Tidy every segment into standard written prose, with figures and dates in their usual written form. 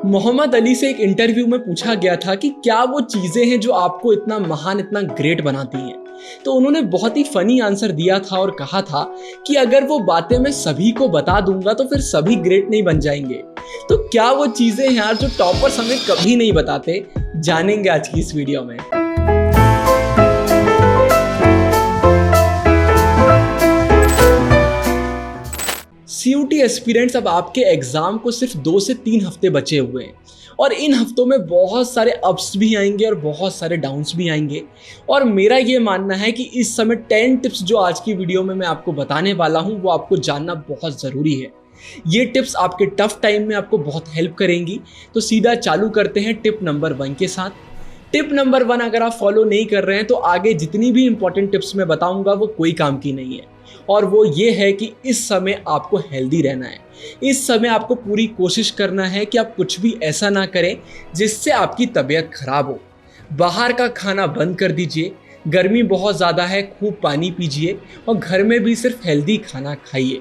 मोहम्मद अली से एक इंटरव्यू में पूछा गया था कि क्या वो चीज़ें हैं जो आपको इतना महान, इतना ग्रेट बनाती हैं। तो उन्होंने बहुत ही फनी आंसर दिया था और कहा था कि अगर वो बातें मैं सभी को बता दूंगा तो फिर सभी ग्रेट नहीं बन जाएंगे। तो क्या वो चीज़ें हैं यार जो टॉपर्स हमें कभी नहीं बताते, जानेंगे आज की इस वीडियो में। CUT एस्पिरेंट्स, अब आपके एग्जाम को सिर्फ 2 से 3 हफ्ते बचे हुए हैं और इन हफ्तों में बहुत सारे अप्स भी आएंगे और बहुत सारे डाउन्स भी आएंगे। और मेरा ये मानना है कि इस समय 10 टिप्स जो आज की वीडियो में मैं आपको बताने वाला हूँ वो आपको जानना बहुत ज़रूरी है। ये टिप्स आपके टफ टाइम में आपको बहुत हेल्प करेंगी। तो सीधा चालू करते हैं टिप नंबर 1 के साथ। टिप नंबर 1 अगर आप फॉलो नहीं कर रहे हैं तो आगे जितनी भी इंपॉर्टेंट टिप्स मैं बताऊंगा वो कोई काम की नहीं है। और वो ये है कि इस समय आपको हेल्दी रहना है। इस समय आपको पूरी कोशिश करना है कि आप कुछ भी ऐसा ना करें जिससे आपकी तबीयत खराब हो। बाहर का खाना बंद कर दीजिए, गर्मी बहुत ज़्यादा है, खूब पानी पीजिए और घर में भी सिर्फ हेल्दी खाना खाइए।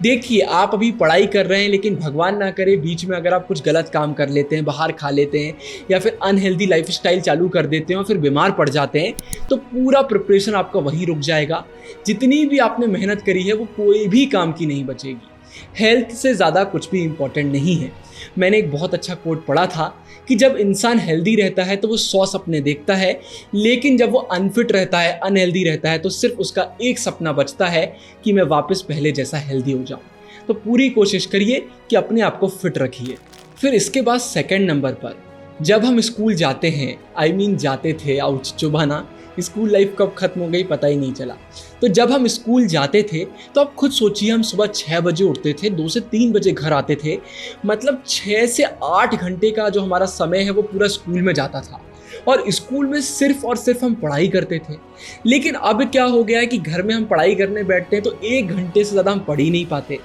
देखिए, आप अभी पढ़ाई कर रहे हैं लेकिन भगवान ना करे बीच में अगर आप कुछ गलत काम कर लेते हैं, बाहर खा लेते हैं या फिर अनहेल्दी लाइफस्टाइल चालू कर देते हैं और फिर बीमार पड़ जाते हैं तो पूरा प्रिपरेशन आपका वहीं रुक जाएगा। जितनी भी आपने मेहनत करी है वो कोई भी काम की नहीं बचेगी। हेल्थ से ज़्यादा कुछ भी इम्पोर्टेंट नहीं है। मैंने एक बहुत अच्छा कोट पढ़ा था कि जब इंसान हेल्दी रहता है तो वो 100 सपने देखता है, लेकिन जब वो अनफिट रहता है, अनहेल्दी रहता है तो सिर्फ उसका एक सपना बचता है कि मैं वापस पहले जैसा हेल्दी हो जाऊं। तो पूरी कोशिश करिए कि अपने आप को फिट रखिए। फिर इसके बाद सेकंड नंबर पर, जब हम स्कूल जाते हैं, जाते थे, आउच चुभाना, स्कूल लाइफ कब खत्म हो गई पता ही नहीं चला। तो जब हम स्कूल जाते थे तो आप खुद सोचिए, हम सुबह 6 बजे उठते थे, 2 से 3 बजे घर आते थे। मतलब 6 से 8 घंटे का जो हमारा समय है वो पूरा स्कूल में जाता था और स्कूल में सिर्फ और सिर्फ हम पढ़ाई करते थे। लेकिन अब क्या हो गया है कि घर में हम पढ़ाई करने बैठते हैं तो 1 घंटे से ज़्यादा हम पढ़ ही नहीं पाते।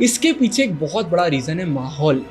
इसके पीछे एक बहुत बड़ा रीज़न है माहौल।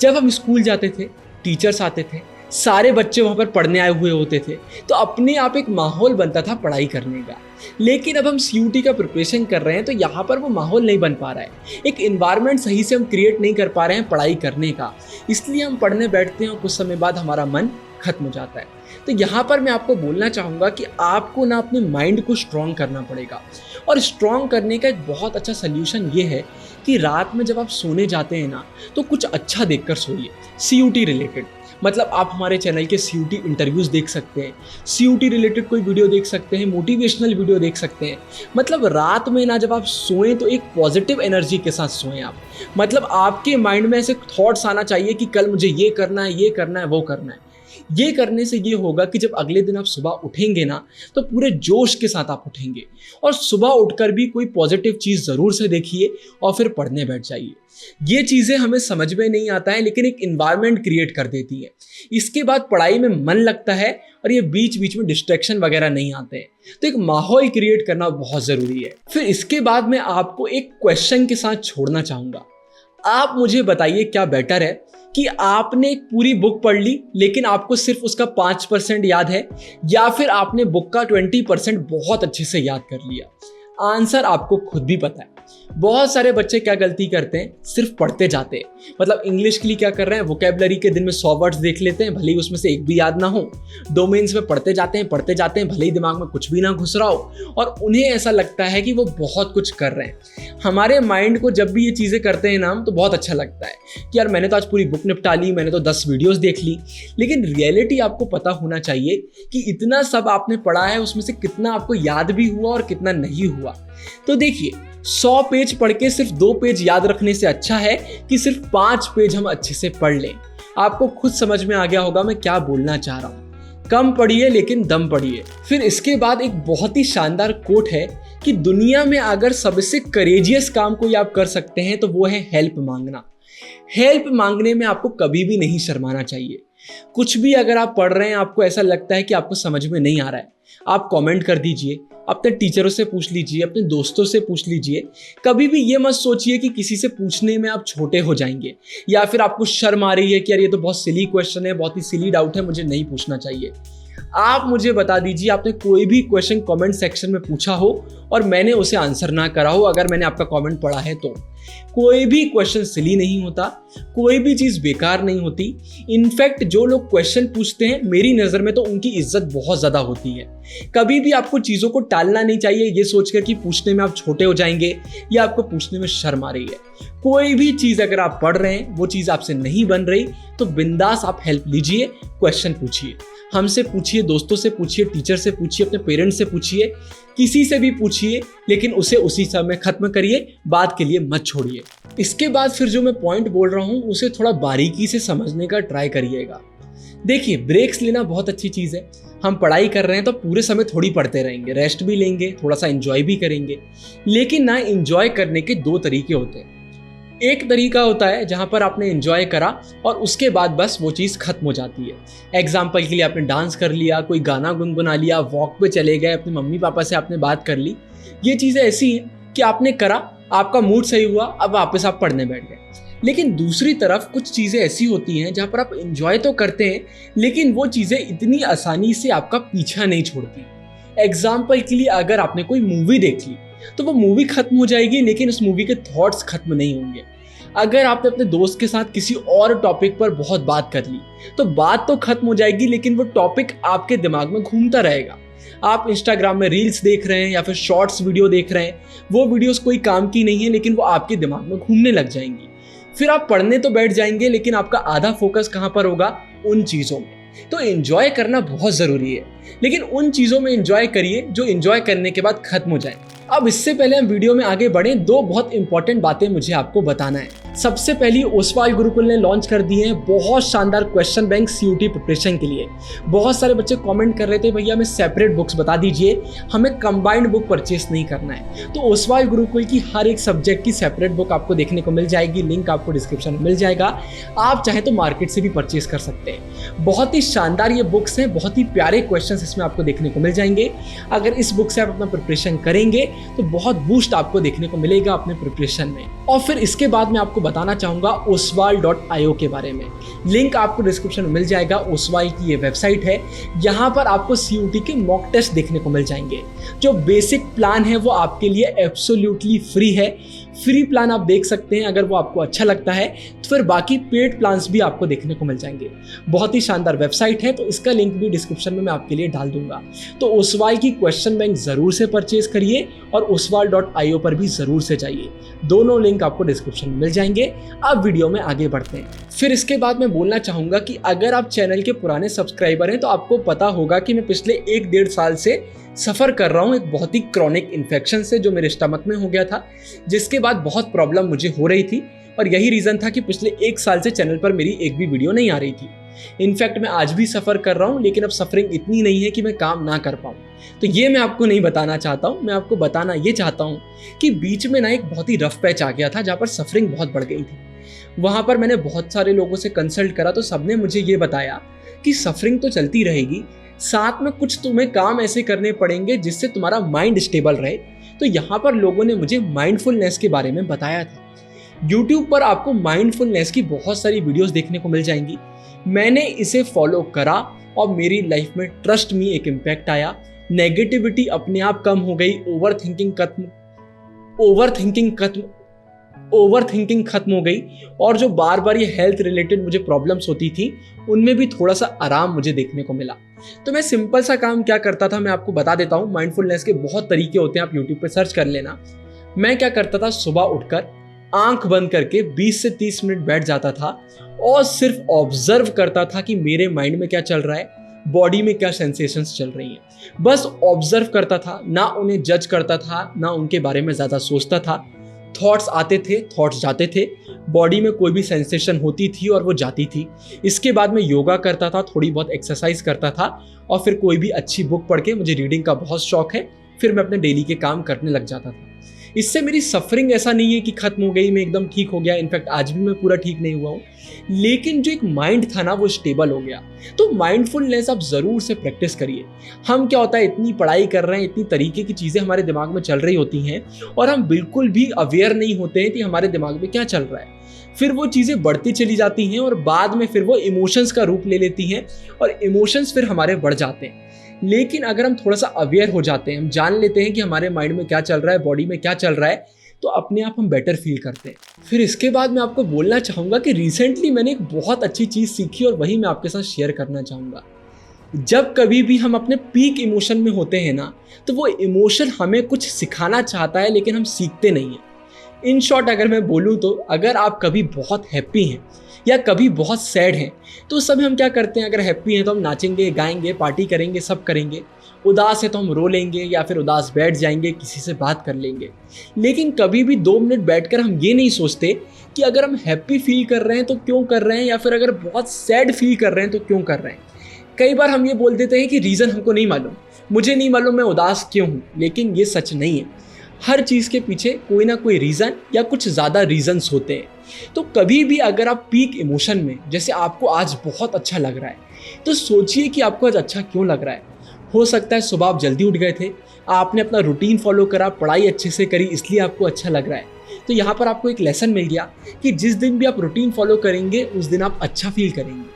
जब हम स्कूल जाते थे, टीचर्स आते थे, सारे बच्चे वहाँ पर पढ़ने आए हुए होते थे तो अपने आप एक माहौल बनता था पढ़ाई करने का। लेकिन अब हम CUT का प्रिपरेशन कर रहे हैं तो यहाँ पर वो माहौल नहीं बन पा रहा है, एक इन्वायरमेंट सही से हम क्रिएट नहीं कर पा रहे हैं पढ़ाई करने का। इसलिए हम पढ़ने बैठते हैं और कुछ समय बाद हमारा मन खत्म हो जाता है। तो यहाँ पर मैं आपको बोलना चाहूँगा कि आपको ना अपने माइंड को स्ट्रॉन्ग करना पड़ेगा। और स्ट्रॉन्ग करने का एक बहुत अच्छा सल्यूशन ये है कि रात में जब आप सोने जाते हैं ना तो कुछ अच्छा देखकर सोइए, CUT रिलेटेड। मतलब आप हमारे चैनल के CUT इंटरव्यूज़ देख सकते हैं, CUT रिलेटेड कोई वीडियो देख सकते हैं, मोटिवेशनल वीडियो देख सकते हैं। मतलब रात में ना जब आप सोएं तो एक पॉजिटिव एनर्जी के साथ सोएं आप। मतलब आपके माइंड में ऐसे थॉट्स आना चाहिए कि कल मुझे ये करना है, ये करना है, वो करना है। ये करने से ये होगा कि जब अगले दिन आप सुबह उठेंगे ना तो पूरे जोश के साथ आप उठेंगे। और सुबह उठकर भी कोई पॉजिटिव चीज़ ज़रूर से देखिए और फिर पढ़ने बैठ जाइए। ये चीज़ें हमें समझ में नहीं आता है लेकिन एक इन्वायरमेंट क्रिएट कर देती है। इसके बाद पढ़ाई में मन लगता है और ये बीच बीच में डिस्ट्रैक्शन वगैरह नहीं आते हैं। तो एक माहौल क्रिएट करना बहुत ज़रूरी है। फिर इसके बाद मैं आपको एक क्वेश्चन के साथ छोड़ना चाहूँगा। आप मुझे बताइए, क्या बेटर है कि आपने एक पूरी बुक पढ़ ली लेकिन आपको सिर्फ उसका 5% याद है, या फिर आपने बुक का 20% बहुत अच्छे से याद कर लिया? आंसर आपको खुद भी पता है। बहुत सारे बच्चे क्या गलती करते हैं, सिर्फ पढ़ते जाते हैं। मतलब इंग्लिश के लिए क्या कर रहे हैं, वोकैबुलरी के दिन में 100 वर्ड्स देख लेते हैं, भले ही उसमें से एक भी याद ना हो। डोमेन्स में पढ़ते जाते हैं, भले ही दिमाग में कुछ भी ना घुस रहा हो और उन्हें ऐसा लगता है कि वो बहुत कुछ कर रहे हैं। हमारे माइंड को जब भी ये चीज़ें करते हैं ना तो बहुत अच्छा लगता है कि यार मैंने तो आज पूरी बुक निपटा ली, मैंने तो 10 वीडियोस देख ली। लेकिन रियलिटी आपको पता होना चाहिए कि इतना सब आपने पढ़ा है उसमें से कितना आपको याद भी हुआ और कितना नहीं हुआ। तो देखिए, 100 पेज पढ़ के सिर्फ 2 पेज याद रखने से अच्छा है कि सिर्फ 5 पेज हम अच्छे से पढ़ लें। आपको खुद समझ में आ गया होगा मैं क्या बोलना चाह रहा हूँ। कम पढ़िए लेकिन दम पढ़िए। फिर इसके बाद एक बहुत ही शानदार कोट है कि दुनिया में अगर सबसे करेजियस काम कोई आप कर सकते हैं तो वो है हेल्प मांगना। हेल्प मांगने में आपको कभी भी नहीं शर्माना चाहिए। कुछ भी अगर आप पढ़ रहे हैं, आपको ऐसा लगता है कि आपको समझ में नहीं आ रहा है, आप कमेंट कर दीजिए, अपने टीचरों से पूछ लीजिए, अपने दोस्तों से पूछ लीजिए। कभी भी ये मत सोचिए कि किसी से पूछने में आप छोटे हो जाएंगे या फिर आपको शर्म आ रही है कि यार ये तो बहुत सिली क्वेश्चन है, बहुत ही सिली डाउट है, मुझे नहीं पूछना चाहिए। आप मुझे बता दीजिए आपने कोई भी क्वेश्चन कमेंट सेक्शन में पूछा हो और मैंने उसे आंसर ना करा हो, अगर मैंने आपका कमेंट पढ़ा है तो। कोई भी क्वेश्चन सिली नहीं होता, कोई भी चीज़ बेकार नहीं होती। इनफैक्ट जो लोग क्वेश्चन पूछते हैं, मेरी नज़र में तो उनकी इज्जत बहुत ज़्यादा होती है। कभी भी आपको चीज़ों को टालना नहीं चाहिए ये सोचकर कि पूछने में आप छोटे हो जाएंगे या आपको पूछने में शर्म आ रही है। कोई भी चीज़ अगर आप पढ़ रहे हैं, वो चीज़ आपसे नहीं बन रही, तो बिंदास आप हेल्प लीजिए, क्वेश्चन पूछिए। हमसे पूछिए, दोस्तों से पूछिए, टीचर से पूछिए, अपने पेरेंट्स से पूछिए, किसी से भी पूछिए, लेकिन उसे उसी समय खत्म करिए, बात के लिए मत छोड़िए। इसके बाद फिर जो मैं पॉइंट बोल रहा हूँ उसे थोड़ा बारीकी से समझने का ट्राई करिएगा। देखिए, ब्रेक्स लेना बहुत अच्छी चीज़ है। हम पढ़ाई कर रहे हैं तो पूरे समय थोड़ी पढ़ते रहेंगे, रेस्ट भी लेंगे, थोड़ा सा एंजॉय भी करेंगे। लेकिन ना, एंजॉय करने के दो तरीके होते हैं। एक तरीका होता है जहाँ पर आपने एंजॉय करा और उसके बाद बस वो चीज़ खत्म हो जाती है। एग्जाम्पल के लिए आपने डांस कर लिया, कोई गाना गुनगुना लिया, वॉक पे चले गए, अपने मम्मी पापा से आपने बात कर ली। ये चीज़ें ऐसी हैं कि आपने करा, आपका मूड सही हुआ, अब वापस आप पढ़ने बैठ गए। लेकिन दूसरी तरफ कुछ चीज़ें ऐसी होती हैं जहाँ पर आप एंजॉय तो करते हैं, लेकिन वो चीज़ें इतनी आसानी से आपका पीछा नहीं छोड़ती। एग्जाम्पल के लिए अगर आपने कोई मूवी देख ली तो वो मूवी खत्म हो जाएगी, लेकिन उस मूवी के थॉट्स खत्म नहीं होंगे। अगर आपने अपने दोस्त के साथ किसी और टॉपिक पर बहुत बात कर ली तो बात तो खत्म हो जाएगी, लेकिन वो टॉपिक आपके दिमाग में घूमता रहेगा। आप इंस्टाग्राम में रील्स देख रहे हैं या फिर शॉर्ट्स वीडियो देख रहे हैं, वो वीडियोस कोई काम की नहीं है, लेकिन वो आपके दिमाग में घूमने लग जाएंगी। फिर आप पढ़ने तो बैठ जाएंगे, लेकिन आपका आधा फोकस कहाँ पर होगा? उन चीज़ों में। तो एंजॉय करना बहुत ज़रूरी है, लेकिन उन चीज़ों में एंजॉय करिए जो एंजॉय करने के बाद खत्म हो जाए। अब इससे पहले हम वीडियो में आगे बढ़ें, दो बहुत इंपॉर्टेंट बातें मुझे आपको बताना है। सबसे पहली, ओसवाल गुरुकुल ने लॉन्च कर दिए हैं बहुत शानदार क्वेश्चन बैंक सीयूटी प्रिपरेशन के लिए। बहुत सारे बच्चे कमेंट कर रहे थे, भैया हमें सेपरेट बुक्स बता दीजिए, हमें कंबाइंड बुक परचेस नहीं करना है। तो ओसवाल गुरुकुल की हर एक सब्जेक्ट की सेपरेट बुक आपको देखने को मिल जाएगी, लिंक आपको डिस्क्रिप्शन में मिल जाएगा। आप चाहें तो मार्केट से भी परचेस कर सकते हैं। बहुत ही शानदार ये बुक्स हैं, बहुत ही प्यारे क्वेश्चन इसमें आपको देखने को मिल जाएंगे। अगर इस बुक से आप अपना प्रिपरेशन करेंगे तो बहुत बूस्ट आपको देखने को मिलेगा अपने प्रिपरेशन में। और फिर इसके बाद मैं आपको बताना चाहूंगा oswal.io के बारे में। लिंक आपको डिस्क्रिप्शन में मिल जाएगा। ओसवाल की ये वेबसाइट है, यहाँ पर आपको सीयूटी के मॉक टेस्ट देखने को मिल जाएंगे। जो बेसिक प्लान है वो आपके लिए एब्सोल्युटली फ्री है। फ्री प्लान आप देख सकते हैं, अगर वो आपको अच्छा लगता है तो फिर बाकी पेड प्लान्स भी आपको देखने को मिल जाएंगे। बहुत ही शानदार वेबसाइट है, तो इसका लिंक भी डिस्क्रिप्शन में मैं आपके लिए डाल दूंगा। तो ओसवाल की क्वेश्चन बैंक जरूर से परचेज करिए और oswal.io पर भी जरूर से जाइए। दोनों लिंक आपको डिस्क्रिप्शन में मिल जाएंगे। अब वीडियो में आगे बढ़ते हैं। फिर इसके बाद मैं बोलना चाहूंगा कि अगर आप चैनल के पुराने सब्सक्राइबर हैं तो आपको पता होगा कि मैं पिछले 1-1.5 साल से सफ़र कर रहा हूँ एक बहुत ही क्रॉनिक इन्फेक्शन से, जो मेरे स्टमक में हो गया था, जिसके बाद बहुत प्रॉब्लम मुझे हो रही थी। और यही रीज़न था कि पिछले 1 साल से चैनल पर मेरी एक भी वीडियो नहीं आ रही थी। इनफैक्ट मैं आज भी सफ़र कर रहा हूँ, लेकिन अब सफरिंग इतनी नहीं है कि मैं काम ना कर पाऊँ। तो ये मैं आपको नहीं बताना चाहता हूँ। मैं आपको बताना ये चाहता हूँ कि बीच में ना एक बहुत ही रफ पैच आ गया था, जहाँ पर सफरिंग बहुत बढ़ गई थी। वहाँ पर मैंने बहुत सारे लोगों से कंसल्ट करा, तो सबने मुझे ये बताया कि सफरिंग तो चलती रहेगी, साथ में कुछ तुम्हें काम ऐसे करने पड़ेंगे जिससे तुम्हारा माइंड स्टेबल रहे। तो यहाँ पर लोगों ने मुझे माइंडफुलनेस के बारे में बताया था। यूट्यूब पर आपको माइंडफुलनेस की बहुत सारी वीडियोस देखने को मिल जाएंगी। मैंने इसे फॉलो करा और मेरी लाइफ में ट्रस्ट मी एक इम्पैक्ट आया। नेगेटिविटी अपने आप कम हो गई, ओवर थिंकिंग खत्म हो गई, और जो बार बार ये हेल्थ रिलेटेड मुझे प्रॉब्लम्स होती थी उनमें भी थोड़ा सा आराम मुझे देखने को मिला। तो मैं सिंपल सा काम क्या करता था, मैं आपको बता देता हूँ। माइंडफुलनेस के बहुत तरीके होते हैं, आप यूट्यूब पे सर्च कर लेना। मैं क्या करता था, सुबह उठकर आंख बंद करके 20 से 30 मिनट बैठ जाता था और सिर्फ ऑब्जर्व करता था कि मेरे माइंड में क्या चल रहा है, बॉडी में क्या सेंसेशंस चल रही हैं। बस ऑब्जर्व करता था, ना उन्हें जज करता था, ना उनके बारे में ज़्यादा सोचता था। थॉट्स आते थे, थॉट्स जाते थे, बॉडी में कोई भी सेंसेशन होती थी और वो जाती थी। इसके बाद मैं योगा करता था, थोड़ी बहुत एक्सरसाइज करता था, और फिर कोई भी अच्छी बुक पढ़ के, मुझे रीडिंग का बहुत शौक है, फिर मैं अपने डेली के काम करने लग जाता था। इससे मेरी सफरिंग ऐसा नहीं है कि खत्म हो गई, मैं एकदम ठीक हो गया। इनफैक्ट आज भी मैं पूरा ठीक नहीं हुआ हूँ, लेकिन जो एक माइंड था ना वो स्टेबल हो गया। तो माइंडफुलनेस आप ज़रूर से प्रैक्टिस करिए। हम क्या होता है, इतनी पढ़ाई कर रहे हैं, इतनी तरीके की चीज़ें हमारे दिमाग में चल रही होती हैं और हम बिल्कुल भी अवेयर नहीं होते हैं कि हमारे दिमाग में क्या चल रहा है। फिर वो चीज़ें बढ़ती चली जाती हैं और बाद में फिर वो इमोशंस का रूप ले लेती हैं और इमोशंस फिर हमारे बढ़ जाते हैं। लेकिन अगर हम थोड़ा सा अवेयर हो जाते हैं, हम जान लेते हैं कि हमारे माइंड में क्या चल रहा है, बॉडी में क्या चल रहा है, तो अपने आप हम बेटर फील करते हैं। फिर इसके बाद मैं आपको बोलना चाहूँगा कि रिसेंटली मैंने एक बहुत अच्छी चीज़ सीखी और वही मैं आपके साथ शेयर करना चाहूँगा। जब कभी भी हम अपने पीक इमोशन में होते हैं ना, तो वो इमोशन हमें कुछ सिखाना चाहता है लेकिन हम सीखते नहीं हैं। इन शॉर्ट अगर मैं बोलूँ तो अगर आप कभी बहुत हैप्पी हैं या कभी बहुत सैड हैं, तो उस समय हम क्या करते हैं? अगर हैप्पी हैं तो हम नाचेंगे, गाएंगे, पार्टी करेंगे, सब करेंगे। उदास है तो हम रो लेंगे या फिर उदास बैठ जाएंगे, किसी से बात कर लेंगे। लेकिन कभी भी 2 मिनट बैठकर हम ये नहीं सोचते कि अगर हम हैप्पी फील कर रहे हैं तो क्यों कर रहे हैं, या फिर अगर बहुत सैड फील कर रहे हैं तो क्यों कर रहे हैं। कई बार हम ये बोल देते हैं कि रीज़न हमको नहीं मालूम, मुझे नहीं मालूम मैं उदास क्यों हूँ, लेकिन ये सच नहीं है। हर चीज़ के पीछे कोई ना कोई रीज़न या कुछ ज़्यादा रीज़न्स होते हैं। तो कभी भी अगर आप पीक इमोशन में, जैसे आपको आज बहुत अच्छा लग रहा है, तो सोचिए कि आपको आज अच्छा क्यों लग रहा है। हो सकता है सुबह आप जल्दी उठ गए थे, आपने अपना रूटीन फॉलो करा, पढ़ाई अच्छे से करी, इसलिए आपको अच्छा लग रहा है। तो यहाँ पर आपको एक लेसन मिल गया कि जिस दिन भी आप रूटीन फॉलो करेंगे उस दिन आप अच्छा फील करेंगे।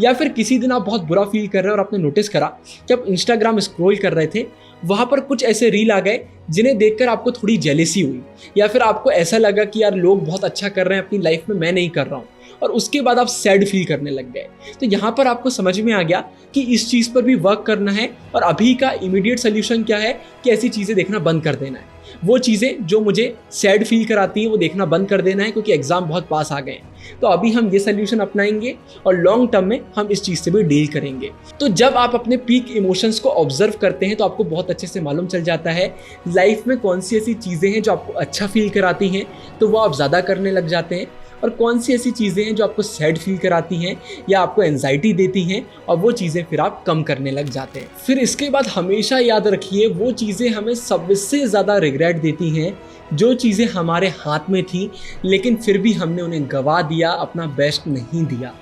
या फिर किसी दिन आप बहुत बुरा फील कर रहे हैं और आपने नोटिस करा कि आप इंस्टाग्राम स्क्रॉल कर रहे थे, वहाँ पर कुछ ऐसे रील आ गए जिन्हें देखकर आपको थोड़ी जेलेसी हुई, या फिर आपको ऐसा लगा कि यार लोग बहुत अच्छा कर रहे हैं अपनी लाइफ में, मैं नहीं कर रहा हूँ, और उसके बाद आप सैड फील करने लग गए। तो यहाँ पर आपको समझ में आ गया कि इस चीज़ पर भी वर्क करना है, और अभी का इमीडिएट सोल्यूशन क्या है कि ऐसी चीज़ें देखना बंद कर देना है। वो चीज़ें जो मुझे सैड फील कराती हैं वो देखना बंद कर देना है, क्योंकि एग्ज़ाम बहुत पास आ गए हैं। तो अभी हम ये सोल्यूशन अपनाएंगे और लॉन्ग टर्म में हम इस चीज़ से भी डील करेंगे। तो जब आप अपने पीक इमोशंस को ऑब्जर्व करते हैं तो आपको बहुत अच्छे से मालूम चल जाता है लाइफ में कौन सी ऐसी चीज़ें हैं जो आपको अच्छा फील कराती हैं, तो वो आप ज़्यादा करने लग जाते हैं, और कौन सी ऐसी चीज़ें हैं जो आपको सैड फील कराती हैं या आपको एंजाइटी देती हैं, और वो चीज़ें फिर आप कम करने लग जाते हैं। फिर इसके बाद हमेशा याद रखिए, वो चीज़ें हमें सबसे ज़्यादा रिग्रेट देती हैं जो चीज़ें हमारे हाथ में थी लेकिन फिर भी हमने उन्हें गंवा दिया, अपना बेस्ट नहीं दिया।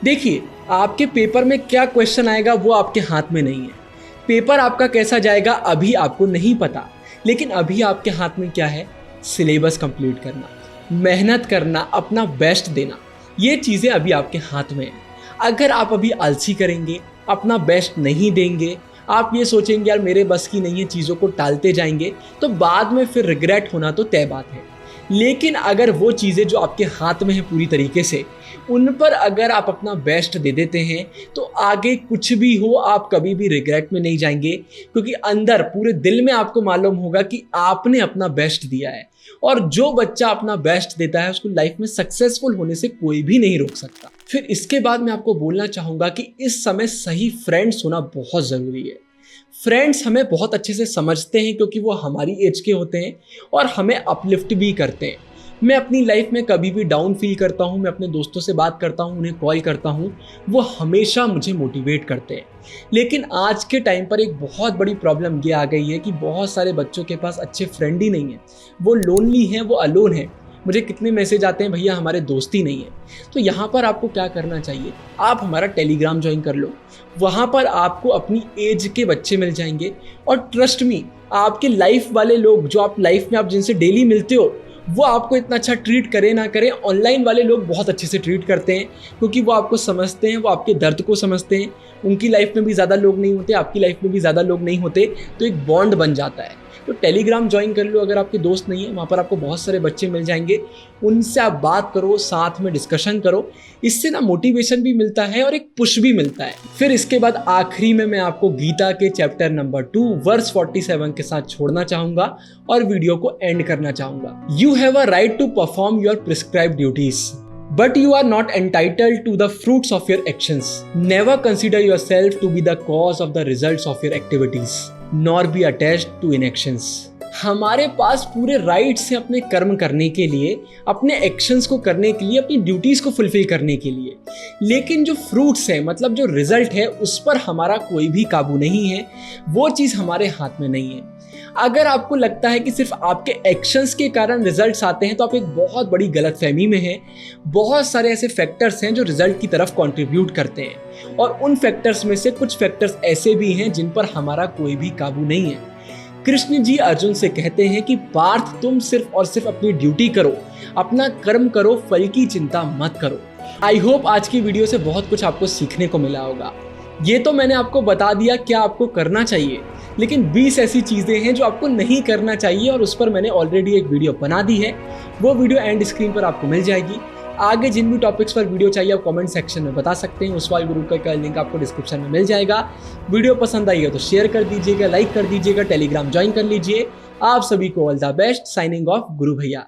देखिए, आपके पेपर में क्या क्वेश्चन आएगा वो आपके हाथ में नहीं है। पेपर आपका कैसा जाएगा अभी आपको नहीं पता, लेकिन अभी आपके हाथ में क्या है? सिलेबस कंप्लीट करना, मेहनत करना, अपना बेस्ट देना, ये चीज़ें अभी आपके हाथ में है। अगर आप अभी आलसी करेंगे, अपना बेस्ट नहीं देंगे, आप ये सोचेंगे यार मेरे बस की नहीं है, चीज़ों को टालते जाएंगे, तो बाद में फिर रिग्रेट होना तो तय बात है। लेकिन अगर वो चीज़ें जो आपके हाथ में है पूरी तरीके से, उन पर अगर आप अपना बेस्ट दे देते हैं, तो आगे कुछ भी हो आप कभी भी रिग्रेट में नहीं जाएंगे, क्योंकि अंदर पूरे दिल में आपको मालूम होगा कि आपने अपना बेस्ट दिया है। और जो बच्चा अपना बेस्ट देता है उसको लाइफ में सक्सेसफुल होने से कोई भी नहीं रोक सकता। फिर इसके बाद मैं आपको बोलना चाहूँगा कि इस समय सही फ्रेंड्स होना बहुत ज़रूरी है। फ्रेंड्स हमें बहुत अच्छे से समझते हैं क्योंकि वो हमारी एज के होते हैं और हमें अपलिफ्ट भी करते हैं। मैं अपनी लाइफ में कभी भी डाउन फील करता हूँ, मैं अपने दोस्तों से बात करता हूँ, उन्हें कॉल करता हूँ, वो हमेशा मुझे मोटिवेट करते हैं। लेकिन आज के टाइम पर एक बहुत बड़ी प्रॉब्लम ये आ गई है कि बहुत सारे बच्चों के पास अच्छे फ्रेंड ही नहीं हैं, वो लोनली हैं, वो अलोन हैं। मुझे कितने मैसेज आते हैं, भैया हमारे दोस्त ही नहीं है। तो यहाँ पर आपको क्या करना चाहिए, आप हमारा टेलीग्राम ज्वाइन कर लो। वहाँ पर आपको अपनी एज के बच्चे मिल जाएंगे, और ट्रस्ट मी, आपके लाइफ वाले लोग जो आप लाइफ में आप जिनसे डेली मिलते हो, वो आपको इतना अच्छा ट्रीट करें ना करें, ऑनलाइन वाले लोग बहुत अच्छे से ट्रीट करते हैं, क्योंकि वो आपको समझते हैं, वो आपके दर्द को समझते हैं। उनकी लाइफ में भी ज़्यादा लोग नहीं होते, आपकी लाइफ में भी ज़्यादा लोग नहीं होते, तो एक बॉन्ड बन जाता है। तो टेलीग्राम ज्वाइन कर लो अगर आपके दोस्त नहीं है, वहाँ पर आपको बहुत सारे बच्चे मिल जाएंगे, उनसे आप बात करो, साथ में डिस्कशन करो। इससे ना मोटिवेशन भी मिलता है और एक पुश भी मिलता है। फिर इसके बाद आखिरी में मैं आपको गीता के चैप्टर नंबर 2 वर्स 47 के साथ छोड़ना चाहूँगा और वीडियो को एंड करना चाहूँगा। You have a right to perform your prescribed duties, but you are not entitled to the fruits of your actions. Never consider yourself to be the cause of the results of your activities, nor be attached to inactions. हमारे पास पूरे rights हैं अपने कर्म करने के लिए, अपने actions को करने के लिए, अपनी ड्यूटीज़ को फुलफिल करने के लिए, लेकिन जो फ्रूट्स है, मतलब जो रिजल्ट है, उस पर हमारा कोई भी काबू नहीं है। वो चीज़ हमारे हाथ में नहीं है। अगर आपको लगता है कि सिर्फ आपके एक्शंस के कारण रिजल्ट्स आते हैं, तो आप एक बहुत बड़ी गलतफहमी में हैं। बहुत सारे ऐसे फैक्टर्स हैं जो रिजल्ट की तरफ कंट्रीब्यूट करते हैं, और उन फैक्टर्स में से कुछ फैक्टर्स ऐसे भी हैं जिन पर हमारा कोई भी काबू नहीं है। कृष्ण जी अर्जुन से कहते हैं कि पार्थ, तुम सिर्फ और सिर्फ अपनी ड्यूटी करो, अपना कर्म करो, फल की चिंता मत करो। आई होप आज की वीडियो से बहुत कुछ आपको सीखने को मिला होगा। ये तो मैंने आपको बता दिया क्या आपको करना चाहिए, लेकिन 20 ऐसी चीज़ें हैं जो आपको नहीं करना चाहिए और उस पर मैंने ऑलरेडी एक वीडियो बना दी है। वो वीडियो एंड स्क्रीन पर आपको मिल जाएगी। आगे जिन भी टॉपिक्स पर वीडियो चाहिए आप कमेंट सेक्शन में बता सकते हैं। उस वाले ग्रुप का लिंक आपको डिस्क्रिप्शन में मिल जाएगा। वीडियो पसंद आई है तो शेयर कर दीजिएगा, लाइक कर दीजिएगा, टेलीग्राम ज्वाइन कर लीजिए। आप सभी को all the best. Signing off गुरु भैया।